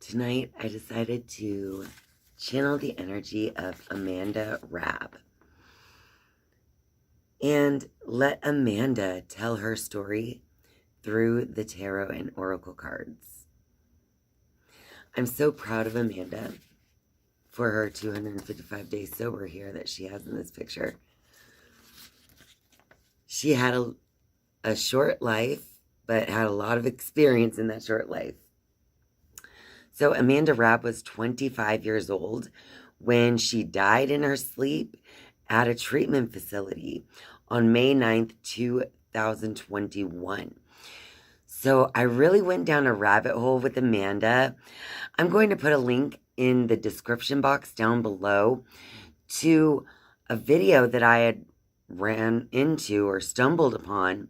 Tonight, I decided to channel the energy of Amanda Rabb and let Amanda tell her story through the tarot and oracle cards. I'm so proud of Amanda for her 255 days sober here that she has in this picture. She had a short life, but had a lot of experience in that short life. So Amanda Rabb was 25 years old when she died in her sleep at a treatment facility on May 9th, 2021. So I really went down a rabbit hole with Amanda. I'm going to put a link in the description box down below to a video that I had ran into or stumbled upon.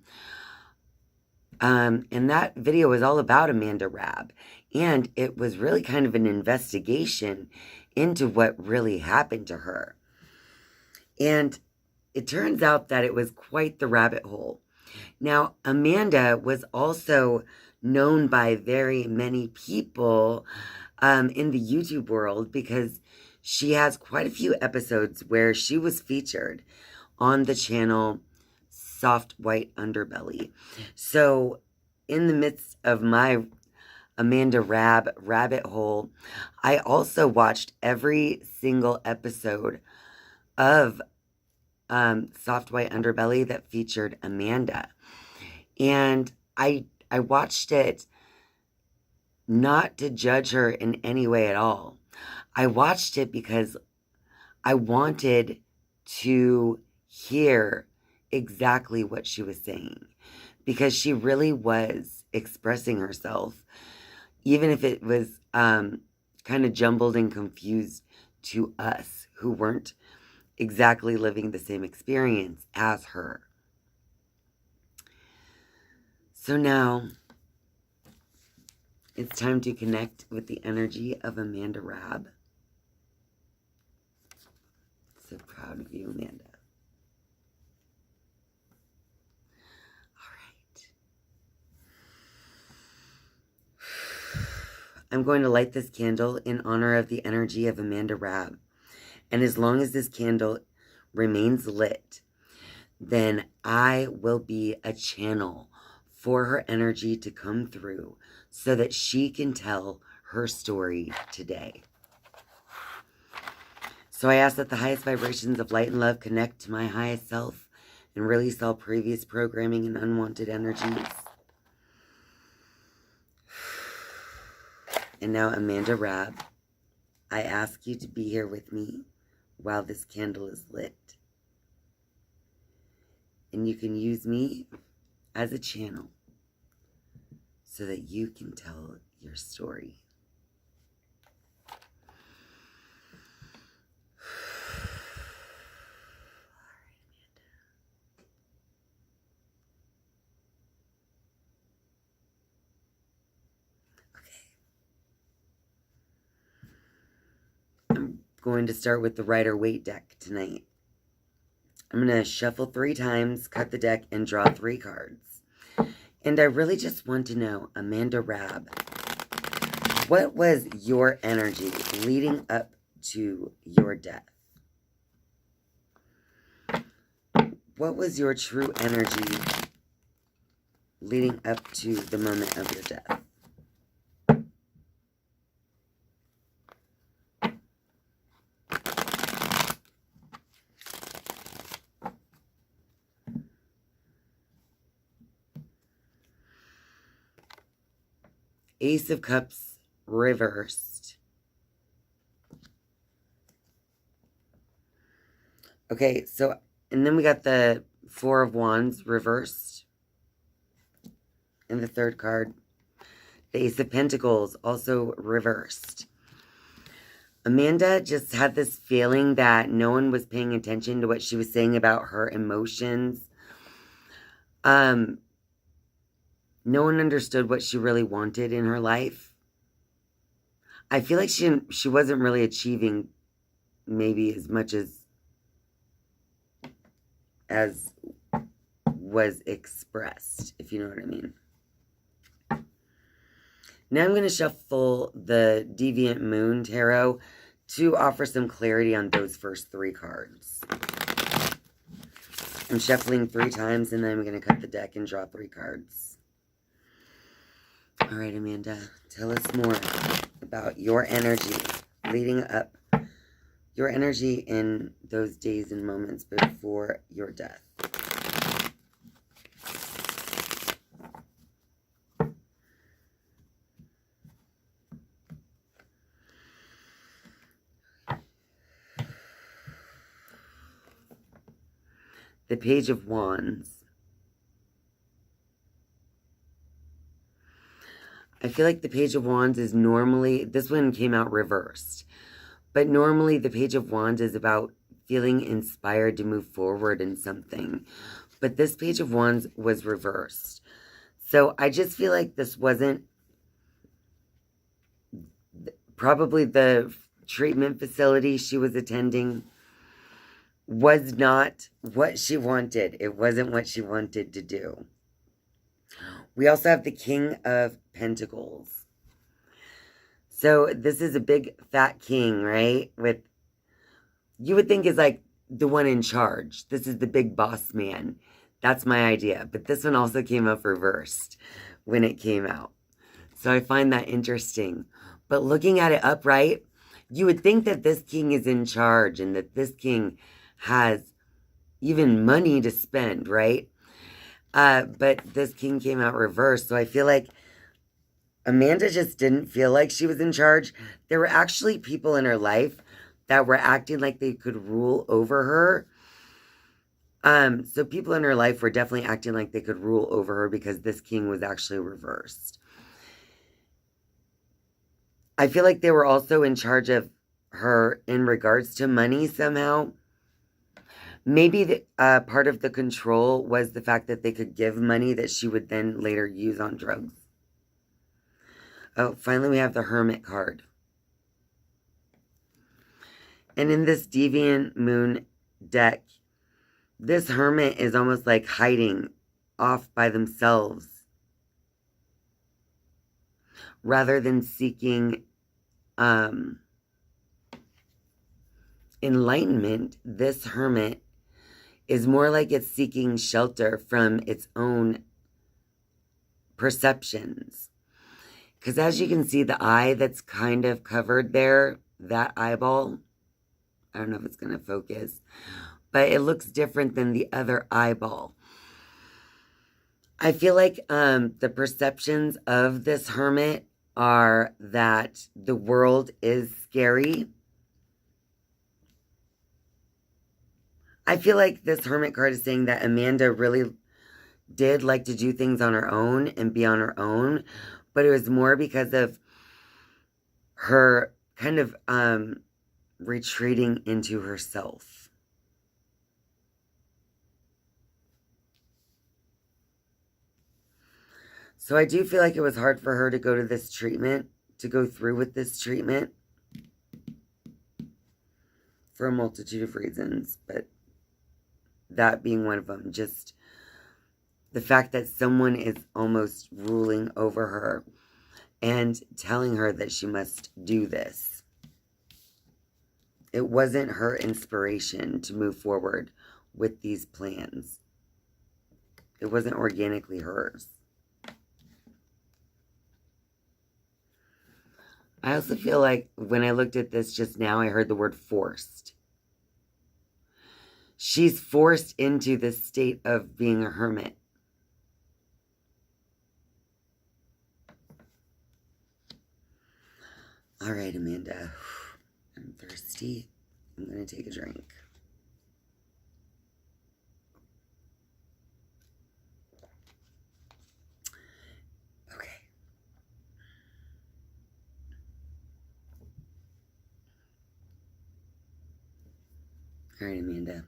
And that video was all about Amanda Rabb. And it was really kind of an investigation into what really happened to her. And it turns out that it was quite the rabbit hole. Now, Amanda was also known by very many people in the YouTube world because she has quite a few episodes where she was featured on the channel Soft White Underbelly. So in the midst of my Amanda Rabb rabbit hole, I also watched every single episode of Soft White Underbelly that featured Amanda. And I watched it not to judge her in any way at all. I watched it because I wanted to hear exactly what she was saying, because she really was expressing herself, even if it was kind of jumbled and confused to us who weren't exactly living the same experience as her. So now it's time to connect with the energy of Amanda Rabb. So proud of you, Amanda. I'm going to light this candle in honor of the energy of Amanda Rabb. And as long as this candle remains lit, then I will be a channel for her energy to come through so that she can tell her story today. So I ask that the highest vibrations of light and love connect to my highest self and release all previous programming and unwanted energies. And now, Amanda Rabb, I ask you to be here with me while this candle is lit. And you can use me as a channel so that you can tell your story. Going to start with the Rider-Waite deck tonight. I'm going to shuffle 3 times, cut the deck, and draw 3 cards. And I really just want to know, Amanda Rabb, what was your energy leading up to your death? What was your true energy leading up to the moment of your death? Ace of Cups reversed. Okay, so, and then we got the Four of Wands reversed. And the third card, the Ace of Pentacles, also reversed. Amanda just had this feeling that no one was paying attention to what she was saying about her emotions. No one understood what she really wanted in her life. I feel like she wasn't really achieving maybe as much as was expressed, if you know what I mean. Now I'm going to shuffle the Deviant Moon Tarot to offer some clarity on those first 3 cards. I'm shuffling 3 times, and then I'm going to cut the deck and draw 3 cards. All right, Amanda, tell us more about your energy leading up, your energy in those days and moments before your death. The Page of Wands. I feel like the Page of Wands is normally, this one came out reversed, but normally the Page of Wands is about feeling inspired to move forward in something. But this Page of Wands was reversed. So I just feel like this wasn't, probably the treatment facility she was attending was not what she wanted. It wasn't what she wanted to do. We also have the King of Pentacles. So this is a big fat king, right? With, you would think is like the one in charge. This is the big boss man. That's my idea. But this one also came up reversed when it came out. So I find that interesting. But looking at it upright, you would think that this king is in charge and that this king has even money to spend, right? But this king came out reversed. So I feel like Amanda just didn't feel like she was in charge. There were actually people in her life that were acting like they could rule over her. So people in her life were definitely acting like they could rule over her because this king was actually reversed. I feel like they were also in charge of her in regards to money somehow. Maybe the, part of the control was the fact that they could give money that she would then later use on drugs. Oh, finally we have the Hermit card. And in this Deviant Moon deck, this Hermit is almost like hiding off by themselves. Rather than seeking enlightenment, this Hermit is more like it's seeking shelter from its own perceptions. Because as you can see, the eye that's kind of covered there, that eyeball, I don't know if it's going to focus, but it looks different than the other eyeball. I feel like the perceptions of this Hermit are that the world is scary. I feel like this Hermit card is saying that Amanda really did like to do things on her own and be on her own, but it was more because of her kind of retreating into herself. So I do feel like it was hard for her to go to this treatment, to go through with this treatment for a multitude of reasons, but that being one of them. Just the fact that someone is almost ruling over her and telling her that she must do this. It wasn't her inspiration to move forward with these plans. It wasn't organically hers. I also feel like when I looked at this just now, I heard the word forced. She's forced into this state of being a hermit. All right, Amanda. I'm thirsty. I'm going to take a drink. Okay. All right, Amanda.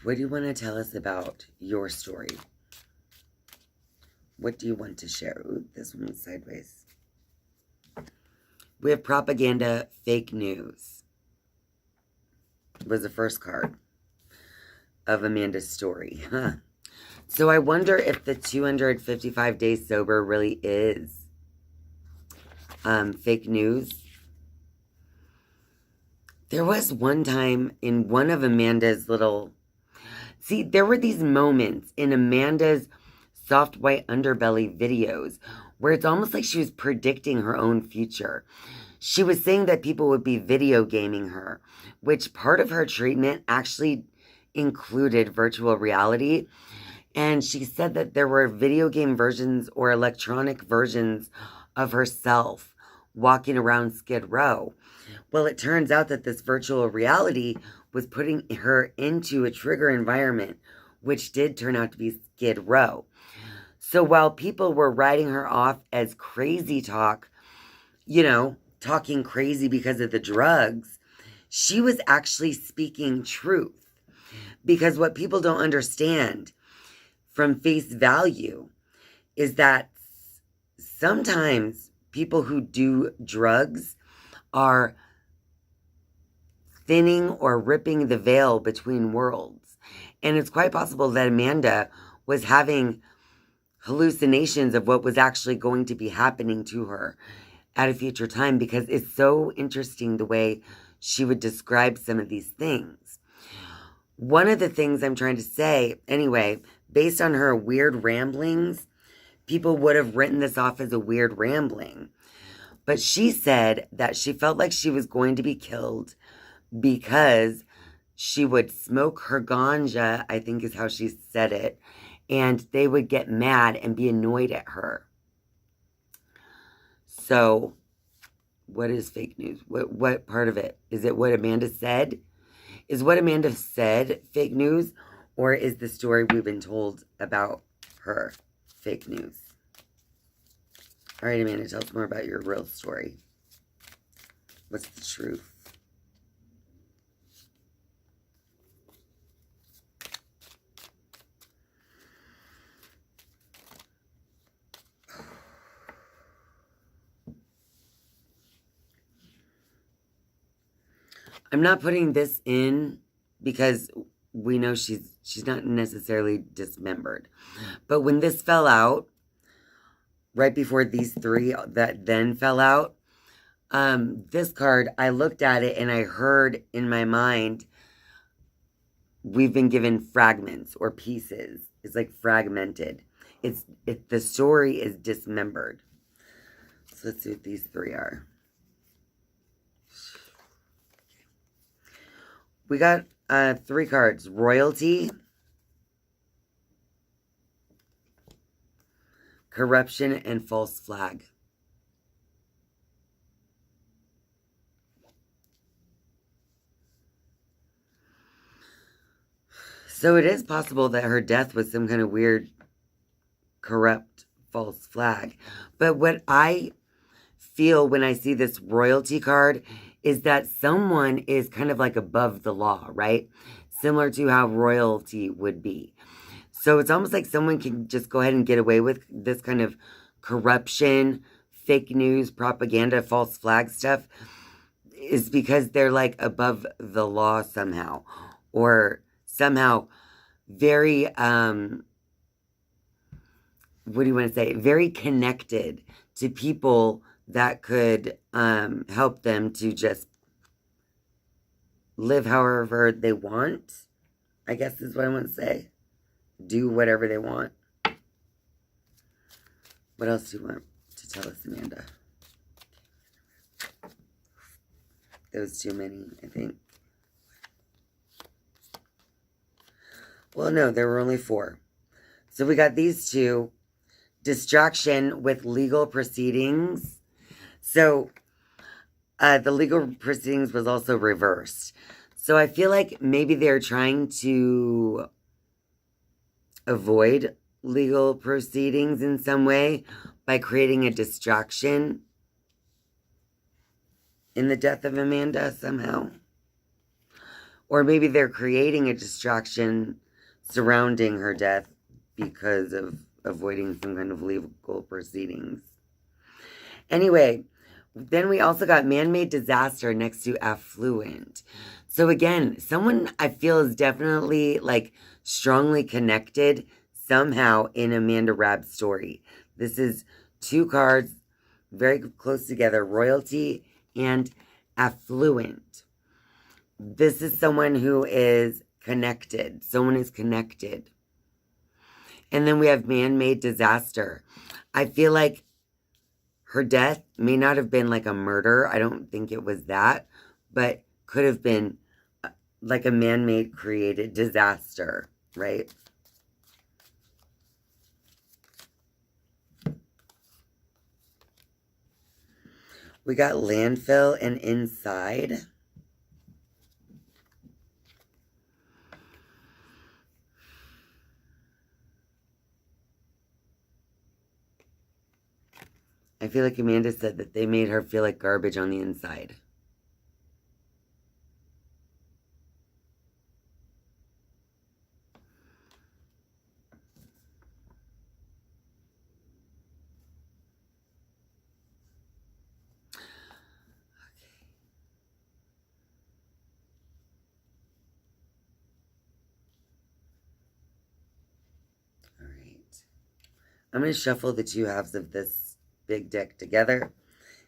What do you want to tell us about your story? What do you want to share? Ooh, this one was sideways. We have propaganda, fake news. Was the first card of Amanda's story. So I wonder if the 255 days sober really is fake news. There was one time in one of Amanda's little... See, there were these moments in Amanda's soft white underbelly videos where it's almost like she was predicting her own future. She was saying that people would be video gaming her, which part of her treatment actually included virtual reality. And she said that there were video game versions or electronic versions of herself walking around Skid Row. Well, it turns out that this virtual reality was putting her into a trigger environment, which did turn out to be Skid Row. So while people were writing her off as crazy talk, you know, talking crazy because of the drugs, she was actually speaking truth. Because what people don't understand from face value is that sometimes people who do drugs are thinning or ripping the veil between worlds. And it's quite possible that Amanda was having hallucinations of what was actually going to be happening to her at a future time, because it's so interesting the way she would describe some of these things. One of the things I'm trying to say, anyway, based on her weird ramblings, people would have written this off as a weird rambling. But she said that she felt like she was going to be killed because she would smoke her ganja, I think is how she said it, and they would get mad and be annoyed at her. So, what is fake news? What part of it? Is it what Amanda said? Is what Amanda said fake news? Or is the story we've been told about her fake news? All right, Amanda, tell us more about your real story. What's the truth? I'm not putting this in because we know she's not necessarily dismembered. But when this fell out, right before these three that then fell out, this card, I looked at it and I heard in my mind, we've been given fragments or pieces. It's like fragmented. The story is dismembered. So let's see what these three are. We got three cards. Royalty, corruption, and false flag. So it is possible that her death was some kind of weird, corrupt, false flag. But what I feel when I see this royalty card is that someone is kind of like above the law, right? Similar to how royalty would be. So it's almost like someone can just go ahead and get away with this kind of corruption, fake news, propaganda, false flag stuff, is because they're like above the law somehow. Or somehow very, what do you want to say? Very connected to people that could help them to just live however they want, I guess is what I want to say. Do whatever they want. What else do you want to tell us, Amanda? There was too many, I think. Well, no, there were only 4. So we got these two. Distraction with legal proceedings. So, the legal proceedings was also reversed. So I feel like maybe they're trying to avoid legal proceedings in some way by creating a distraction in the death of Amanda somehow. Or maybe they're creating a distraction surrounding her death because of avoiding some kind of legal proceedings. Anyway, then we also got man-made disaster next to affluent. So again, someone I feel is definitely like strongly connected somehow in Amanda Rabb's story. This is two cards very close together, royalty and affluent. This is someone who is connected. Someone is connected. And then we have man-made disaster. I feel like her death may not have been like a murder. I don't think it was that, but could have been like a man-made created disaster, right? We got landfill and inside. I feel like Amanda said that they made her feel like garbage on the inside. All right. I'm going to shuffle the two halves of this big deck together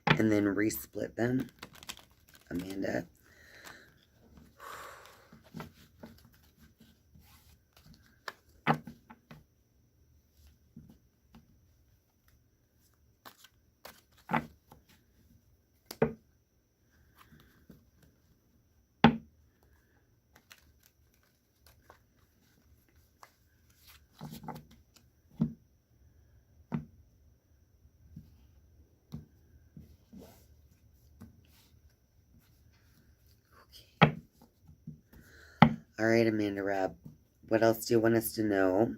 and then resplit them. Amanda. All right, Amanda Rabb, what else do you want us to know?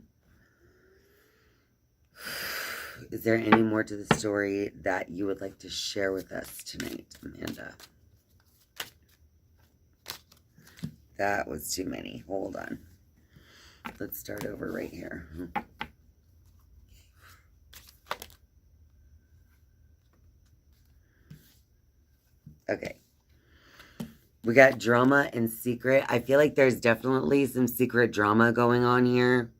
Is there any more to the story that you would like to share with us tonight, Amanda? That was too many. Hold on. Let's start over right here. Okay. We got drama and secret. I feel like there's definitely some secret drama going on here.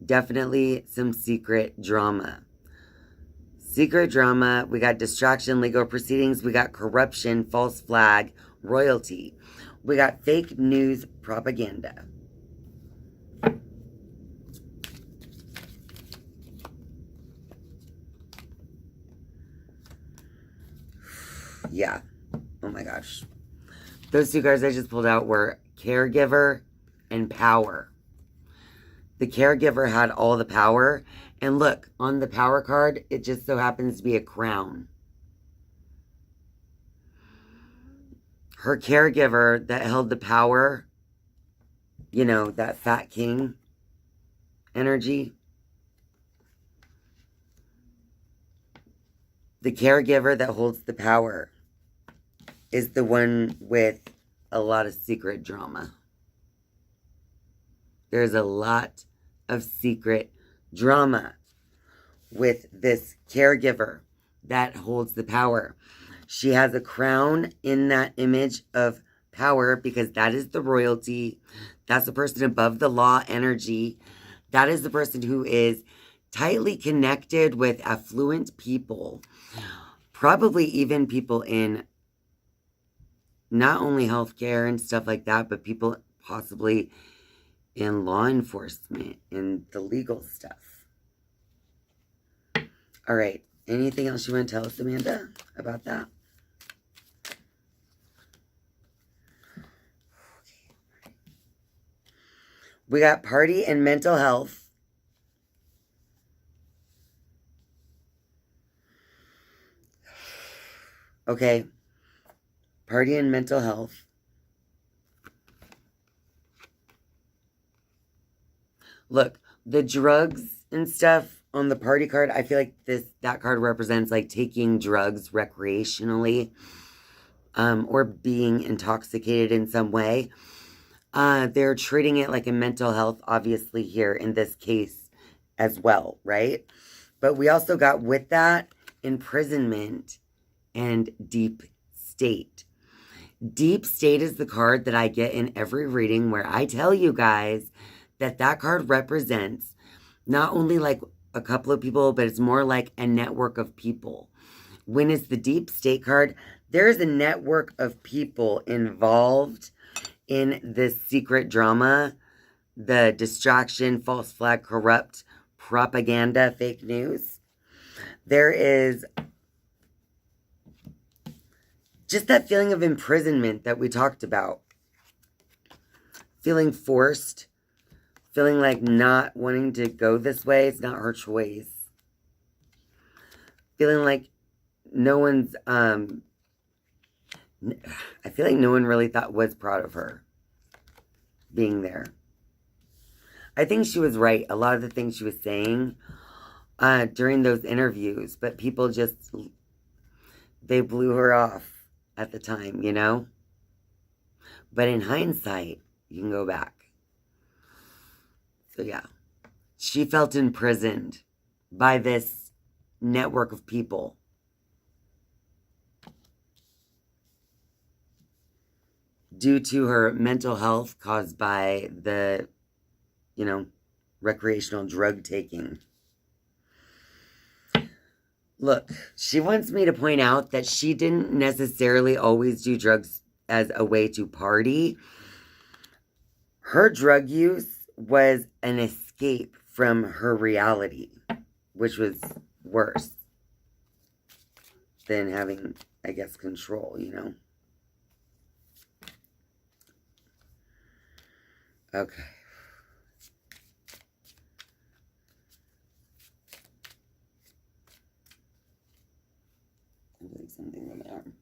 Definitely some secret drama. Secret drama. We got distraction, legal proceedings. We got corruption, false flag, royalty. We got fake news propaganda. Yeah. Oh my gosh. Those two cards I just pulled out were caregiver and power. The caregiver had all the power. And look, on the power card, it just so happens to be a crown. Her caregiver that held the power, you know, that fat king energy. The caregiver that holds the power is the one with a lot of secret drama. There's a lot of secret drama with this caregiver that holds the power. She has a crown in that image of power because that is the royalty. That's the person above the law energy. That is the person who is tightly connected with affluent people. Probably even people in not only healthcare and stuff like that, but people possibly in law enforcement and the legal stuff. All right. Anything else you want to tell us, Amanda, about that? We got party and mental health. Okay. Party and mental health. Look, the drugs and stuff on the party card, I feel like that card represents like taking drugs recreationally, or being intoxicated in some way. They're treating it like a mental health, obviously, here in this case as well, right? But we also got with that imprisonment and deep state. Deep state is the card that I get in every reading where I tell you guys that card represents not only like a couple of people, but it's more like a network of people. When it's the deep state card, there's a network of people involved in this secret drama, the distraction, false flag, corrupt propaganda, fake news. There is just that feeling of imprisonment that we talked about. Feeling forced, feeling like not wanting to go this way. It's not her choice. Feeling like no one's, I feel like no one really was proud of her being there. I think she was right. A lot of the things she was saying during those interviews, but people just, they blew her off at the time, you know? But in hindsight, you can go back. So yeah, she felt imprisoned by this network of people. Due to her mental health caused by the, you know, recreational drug taking. Look, she wants me to point out that she didn't necessarily always do drugs as a way to party. Her drug use was an escape from her reality, which was worse than having, I guess, control, you know? Okay. I'm doing something with my arm.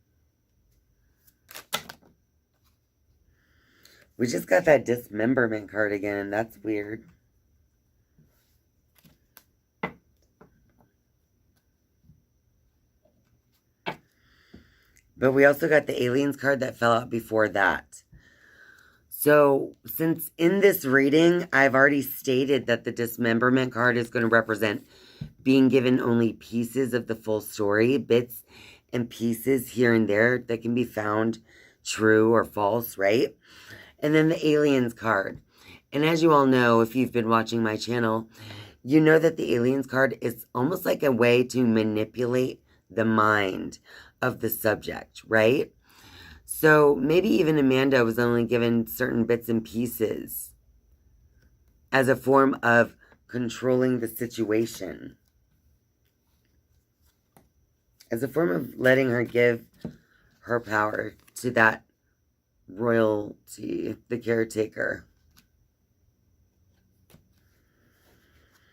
We just got that dismemberment card again. That's weird. But we also got the aliens card that fell out before that. So, since in this reading, I've already stated that the dismemberment card is going to represent being given only pieces of the full story, bits and pieces here and there that can be found true or false, right? And then the aliens card. And as you all know, if you've been watching my channel, you know that the aliens card is almost like a way to manipulate the mind of the subject, right? So maybe even Amanda was only given certain bits and pieces as a form of controlling the situation. As a form of letting her give her power to that royalty, the caretaker.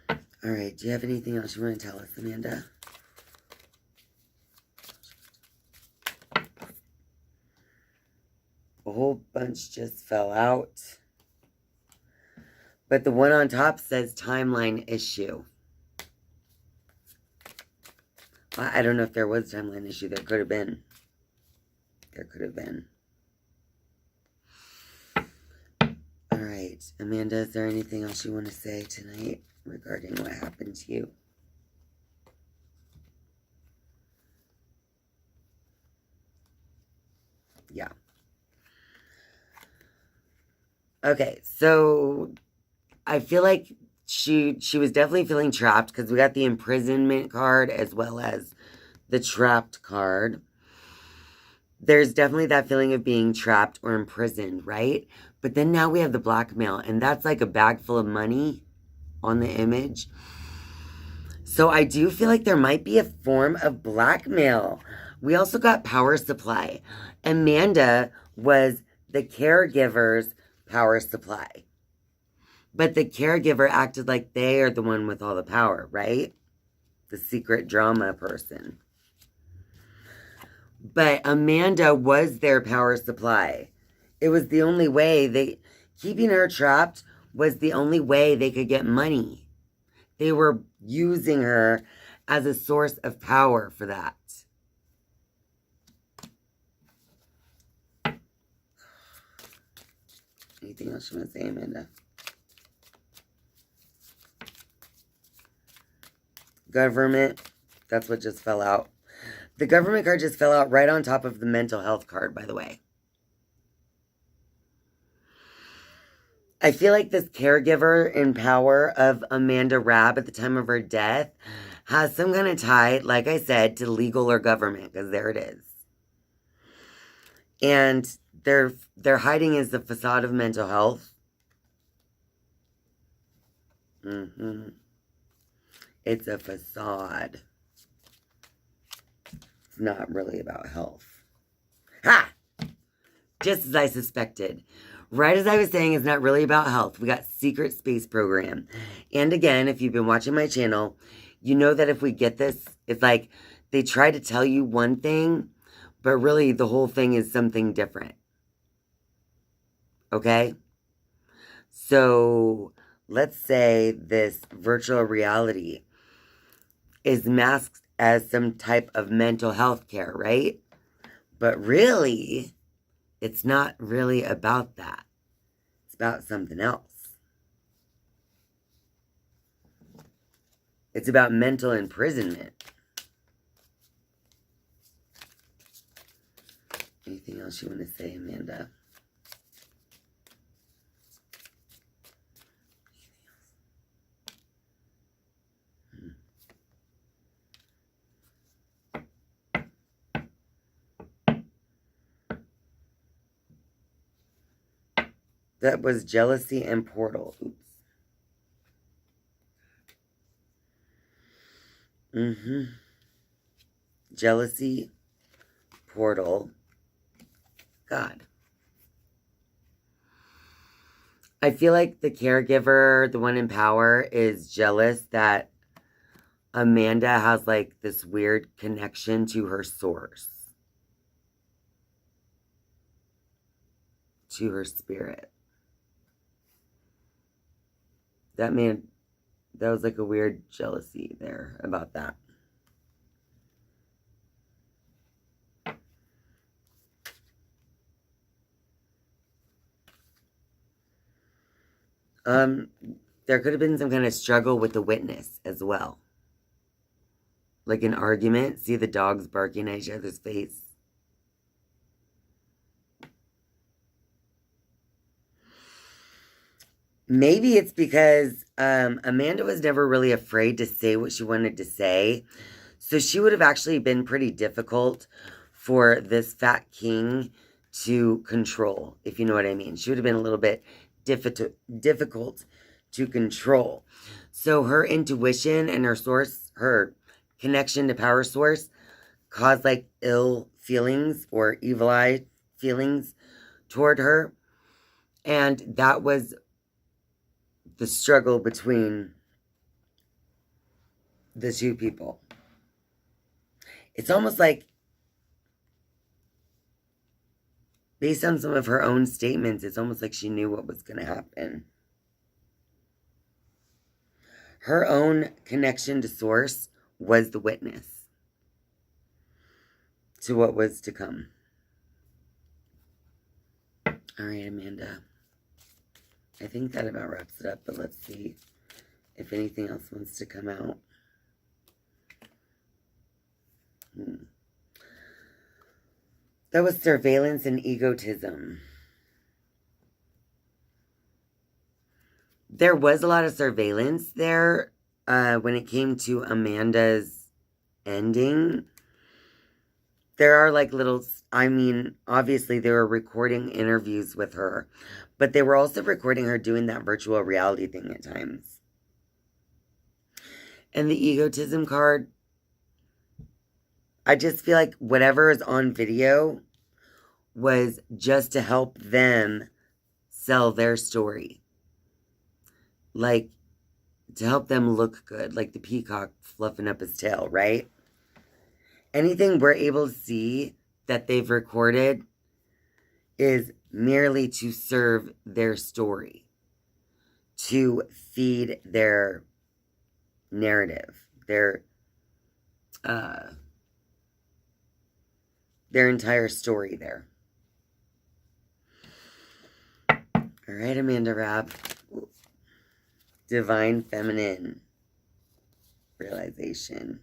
All right, do you have anything else you want to tell us, Amanda? A whole bunch just fell out. But the one on top says timeline issue. Well, I don't know if there was a timeline issue. There could have been. There could have been. All right. Amanda, is there anything else you want to say tonight regarding what happened to you? Yeah. Okay, so I feel like she was definitely feeling trapped because we got the imprisonment card as well as the trapped card. There's definitely that feeling of being trapped or imprisoned, right? But then now we have the blackmail, and that's like a bag full of money on the image. So I do feel like there might be a form of blackmail. We also got power supply. Amanda was the caregiver's power supply. But the caregiver acted like they are the one with all the power, right? The secret drama person. But Amanda was their power supply. It was the only way keeping her trapped was the only way they could get money. They were using her as a source of power for that. Anything else you want to say, Amanda? Government. That's what just fell out. The government card just fell out right on top of the mental health card, by the way. I feel like this caregiver in power of Amanda Rabb at the time of her death has some kind of tie, like I said, to legal or government, because there it is. And they're hiding as the facade of mental health. It's a facade. It's not really about health. Ha! Just as I suspected. Right as I was saying, it's not really about health. We got Secret Space Program. And again, if you've been watching my channel, you know that if we get this, it's like they try to tell you one thing, but really the whole thing is something different. Okay? So let's say this virtual reality is masked as some type of mental health care, right? But really, it's not really about that. It's about something else. It's about mental imprisonment. Anything else you want to say, Amanda? That was jealousy and portal. Oops. Jealousy, portal, God. I feel like the caregiver, the one in power, is jealous that Amanda has like this weird connection to her source. To her spirit. That was like a weird jealousy there about that. There could have been some kind of struggle with the witness as well. Like an argument. See the dogs barking at each other's face. Maybe it's because Amanda was never really afraid to say what she wanted to say. So she would have actually been pretty difficult for this fat king to control, if you know what I mean. She would have been a little bit difficult to control. So her intuition and her source, her connection to power source, caused like ill feelings or evil eye feelings toward her. And that was the struggle between the two people. It's almost like, based on some of her own statements, it's almost like she knew what was going to happen. Her own connection to source was the witness to what was to come. All right, Amanda. I think that about wraps it up, but let's see if anything else wants to come out. That was surveillance and egotism. There was a lot of surveillance there when it came to Amanda's ending. There are like little, I mean, obviously they were recording interviews with her, but they were also recording her doing that virtual reality thing at times. And the egotism card, I just feel like whatever is on video was just to help them sell their story. Like, to help them look good, like the peacock fluffing up his tail, right? Anything we're able to see that they've recorded is merely to serve their story, to feed their narrative, their entire story there. All right, Amanda Rabb. Divine Feminine Realization.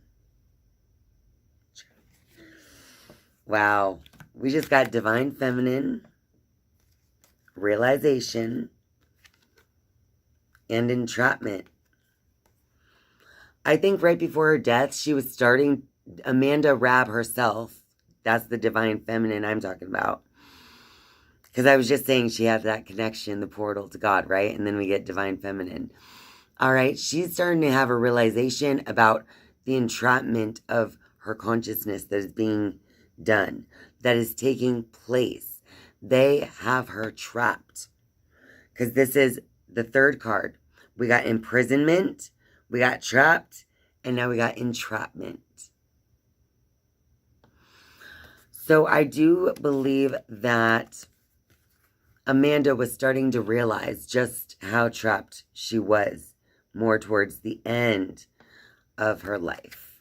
Wow. We just got Divine Feminine Realization and entrapment. I think right before her death, she was starting, Amanda Rabb herself, that's the divine feminine I'm talking about. Because I was just saying she had that connection, the portal to God, right? And then we get divine feminine. All right, she's starting to have a realization about the entrapment of her consciousness that is being done, that is taking place. They have her trapped. Because this is the third card. We got imprisonment, we got trapped, and now we got entrapment. So I do believe that Amanda was starting to realize just how trapped she was more towards the end of her life.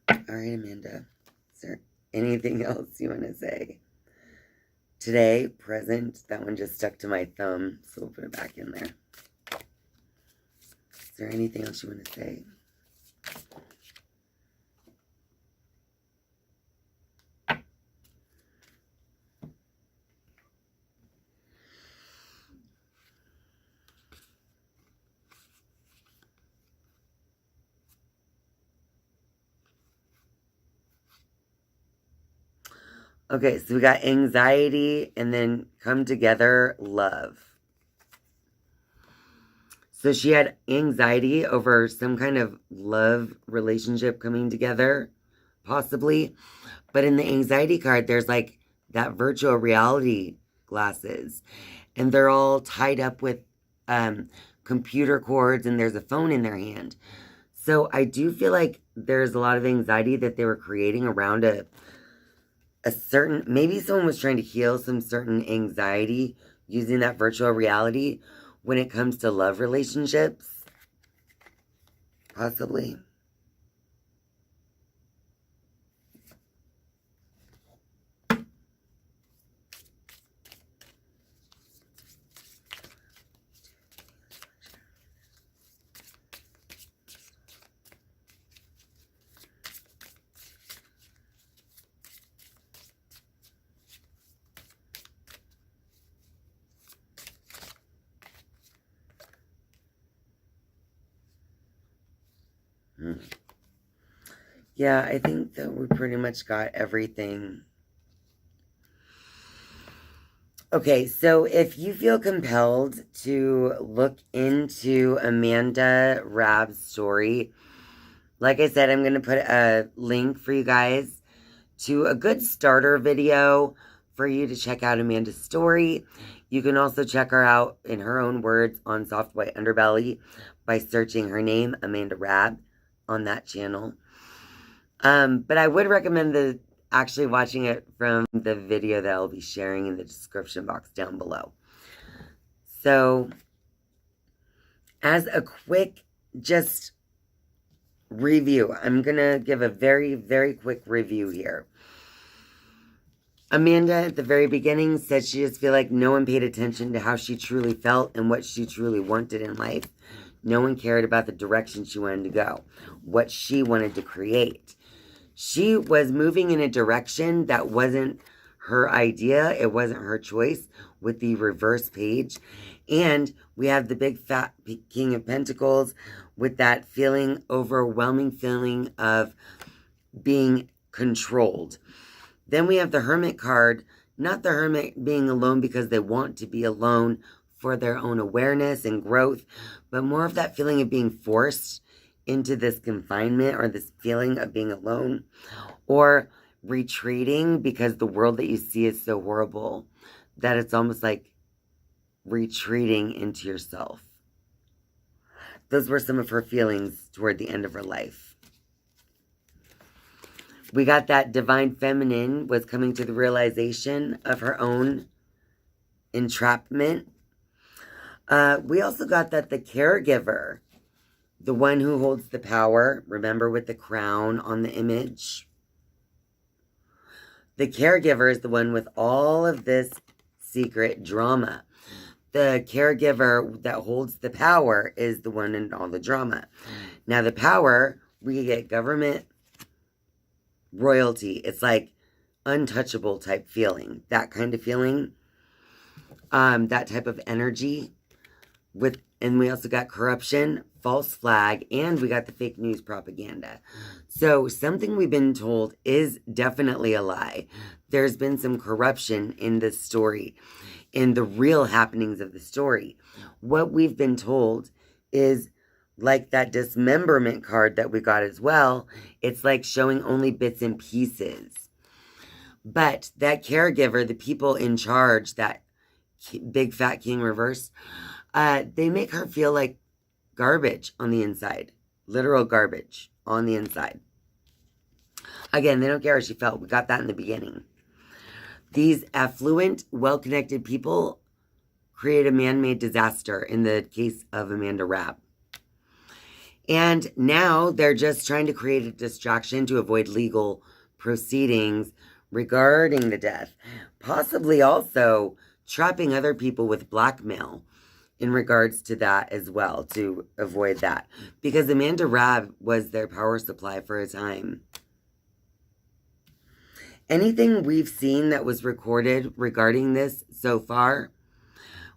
All right, Amanda, is there anything else you want to say? Today, present, that one just stuck to my thumb, so we'll put it back in there. Is there anything else you want to say? Okay, so we got anxiety and then come together, love. So she had anxiety over some kind of love relationship coming together, possibly. But in the anxiety card, there's like that virtual reality glasses. And they're all tied up with computer cords and there's a phone in their hand. So I do feel like there's a lot of anxiety that they were creating around a certain, maybe someone was trying to heal some certain anxiety using that virtual reality when it comes to love relationships. Possibly. Yeah, I think that we pretty much got everything. Okay, so if you feel compelled to look into Amanda Rabb's story, like I said, I'm going to put a link for you guys to a good starter video for you to check out Amanda's story. You can also check her out in her own words on Soft White Underbelly by searching her name, Amanda Rabb, on that channel. But I would recommend actually watching it from the video that I'll be sharing in the description box down below. So, as a quick just review, I'm going to give a very, very quick review here. Amanda, at the very beginning, said she just felt like no one paid attention to how she truly felt and what she truly wanted in life. No one cared about the direction she wanted to go, what she wanted to create. She was moving in a direction that wasn't her idea. It wasn't her choice with the reverse page. And we have the big fat King of Pentacles with that feeling, overwhelming feeling of being controlled. Then we have the Hermit card, not the Hermit being alone because they want to be alone for their own awareness and growth, but more of that feeling of being forced into this confinement or this feeling of being alone, or retreating because the world that you see is so horrible that it's almost like retreating into yourself. Those were some of her feelings toward the end of her life. We got that divine feminine was coming to the realization of her own entrapment. We also got that the caregiver, the one who holds the power, remember with the crown on the image? The caregiver is the one with all of this secret drama. The caregiver that holds the power is the one in all the drama. Now the power, we get government, royalty. It's like untouchable type feeling. That kind of feeling. that type of energy. And we also got corruption, false flag, and we got the fake news propaganda. So something we've been told is definitely a lie. There's been some corruption in this story, in the real happenings of the story. What we've been told is like that dismemberment card that we got as well. It's like showing only bits and pieces. But that caregiver, the people in charge, that big fat king reverse, they make her feel like garbage on the inside. Literal garbage on the inside. Again, they don't care how she felt. We got that in the beginning. These affluent, well-connected people create a man-made disaster in the case of Amanda Rabb. And now they're just trying to create a distraction to avoid legal proceedings regarding the death. Possibly also trapping other people with blackmail in regards to that as well, to avoid that. Because Amanda Rabb was their power supply for a time. Anything we've seen that was recorded regarding this so far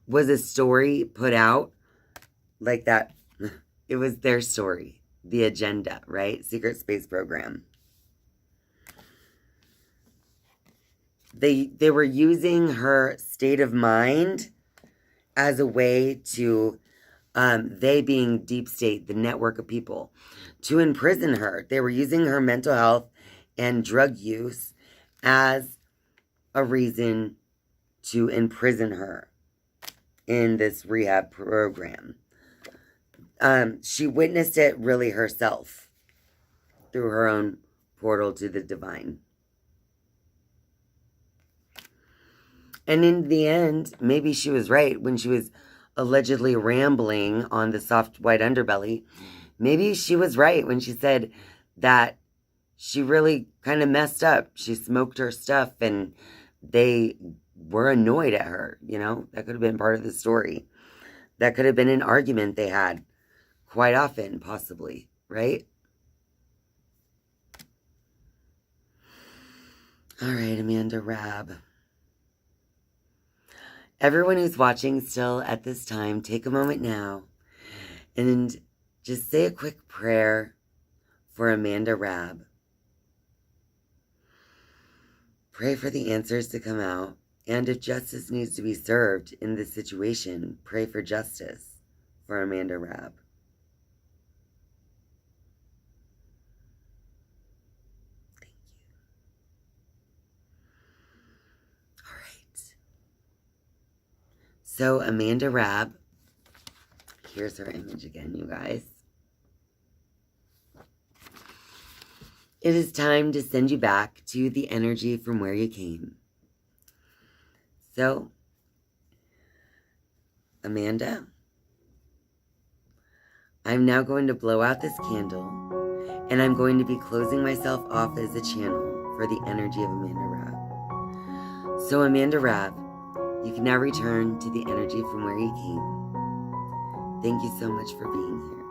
was a story put out like that. It was their story, the agenda, right? Secret space program. They were using her state of mind as a way to, they being deep state, the network of people, to imprison her. They were using her mental health and drug use as a reason to imprison her in this rehab program. She witnessed it really herself through her own portal to the divine. And in the end, maybe she was right when she was allegedly rambling on the soft white underbelly. Maybe she was right when she said that she really kind of messed up. She smoked her stuff and they were annoyed at her, you know? That could have been part of the story. That could have been an argument they had quite often, possibly, right? All right, Amanda Rabb. Everyone who's watching still at this time, take a moment now and just say a quick prayer for Amanda Rabb. Pray for the answers to come out, and if justice needs to be served in this situation, pray for justice for Amanda Rabb. Thank you. All right. So Amanda Rabb, here's her image again, you guys. It is time to send you back to the energy from where you came. So, Amanda, I'm now going to blow out this candle, and I'm going to be closing myself off as a channel for the energy of Amanda Rabb. So, Amanda Rabb, you can now return to the energy from where you came. Thank you so much for being here.